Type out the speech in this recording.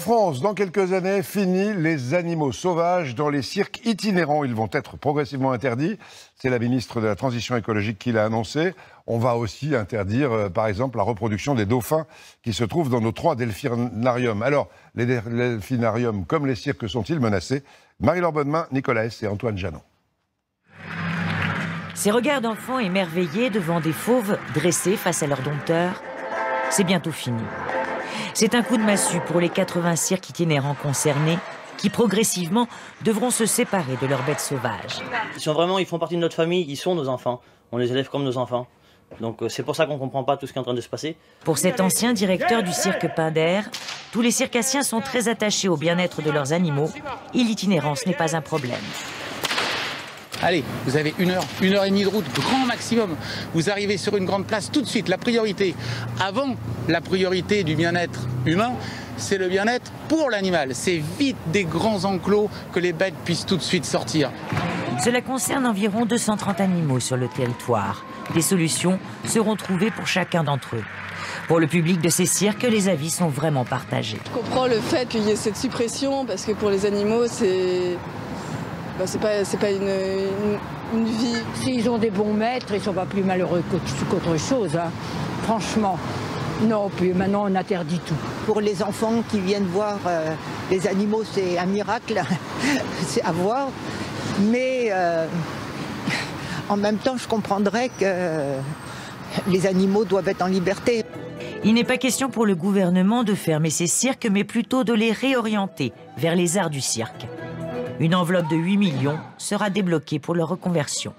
France, dans quelques années, fini les animaux sauvages dans les cirques itinérants. Ils vont être progressivement interdits. C'est la ministre de la Transition écologique qui l'a annoncé. On va aussi interdire, par exemple, la reproduction des dauphins qui se trouvent dans nos 3 delphinariums. Alors, les delphinariums, comme les cirques, sont-ils menacés? Marie-Laure Bonnemain, Nicolas S. et Antoine Janon. Ces regards d'enfants émerveillés devant des fauves dressés face à leurs dompteurs, c'est bientôt fini. C'est un coup de massue pour les 80 cirques itinérants concernés qui, progressivement, devront se séparer de leurs bêtes sauvages. Ils font partie de notre famille, ils sont nos enfants. On les élève comme nos enfants. Donc c'est pour ça qu'on ne comprend pas tout ce qui est en train de se passer. Pour cet ancien directeur du cirque Pinder, tous les circassiens sont très attachés au bien-être de leurs animaux et l'itinérance n'est pas un problème. Allez, vous avez une heure et demie de route, grand maximum. Vous arrivez sur une grande place tout de suite. La priorité, avant la priorité du bien-être humain, c'est le bien-être pour l'animal. C'est vite des grands enclos que les bêtes puissent tout de suite sortir. Cela concerne environ 230 animaux sur le territoire. Des solutions seront trouvées pour chacun d'entre eux. Pour le public de ces cirques, les avis sont vraiment partagés. Je comprends le fait qu'il y ait cette suppression parce que pour les animaux, c'est pas une vie. S'ils ont des bons maîtres, ils ne sont pas plus malheureux qu'autre chose. Hein. Franchement, non, puis maintenant on interdit tout. Pour les enfants qui viennent voir les animaux, c'est un miracle, c'est à voir. Mais en même temps, je comprendrais que les animaux doivent être en liberté. Il n'est pas question pour le gouvernement de fermer ces cirques, mais plutôt de les réorienter vers les arts du cirque. Une enveloppe de 8 millions sera débloquée pour leur reconversion.